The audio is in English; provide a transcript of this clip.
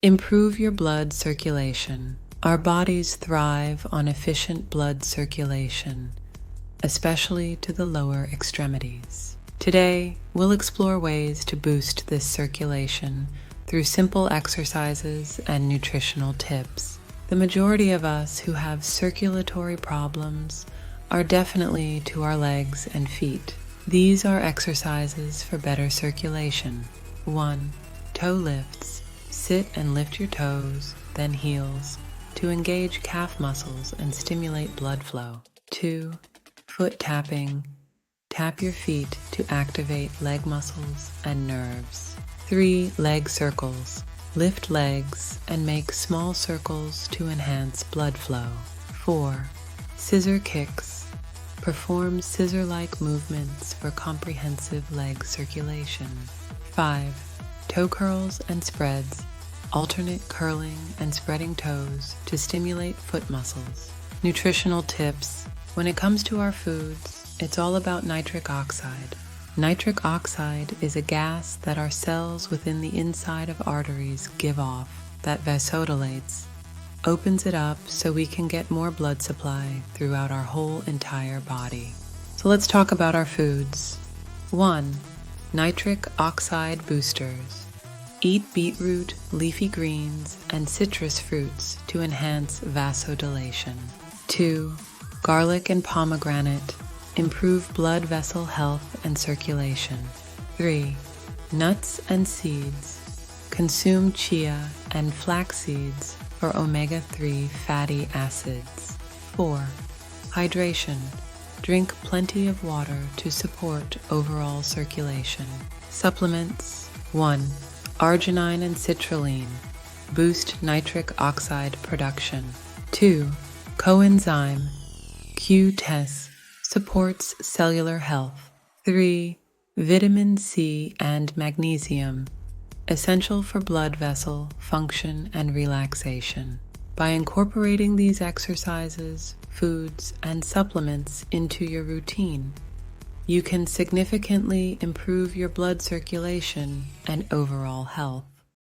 Improve your blood circulation. Our bodies thrive on efficient blood circulation, especially to the lower extremities. Today, we'll explore ways to boost this circulation through simple exercises and nutritional tips. The majority of us who have circulatory problems are definitely to our legs and feet. These are exercises for better circulation. 1. Toe lifts. Sit and lift your toes, then heels, to engage calf muscles and stimulate blood flow. 2. Foot tapping. Tap your feet to activate leg muscles and nerves. 3. Leg circles. Lift legs and make small circles to enhance blood flow. 4. Scissor kicks. Perform scissor-like movements for comprehensive leg circulation. 5. Toe curls and spreads. Alternate curling and spreading toes to stimulate foot muscles. Nutritional tips. When it comes to our foods, it's all about nitric oxide. Nitric oxide is a gas that our cells within the inside of arteries give off that vasodilates, opens it up so we can get more blood supply throughout our whole entire body. So let's talk about our foods. 1. Nitric Oxide Boosters. Eat beetroot, leafy greens, and citrus fruits to enhance vasodilation. 2. Garlic and pomegranate. Improve blood vessel health and circulation. 3. Nuts and seeds. Consume chia and flaxseeds for omega-3 fatty acids. 4. Hydration. Drink plenty of water to support overall circulation. Supplements. 1. Arginine and Citrulline. Boost nitric oxide production. 2. Coenzyme Q10. Supports cellular health. 3. Vitamin C and Magnesium. Essential for blood vessel function and relaxation. By incorporating these exercises, foods, and supplements into your routine, you can significantly improve your blood circulation and overall health.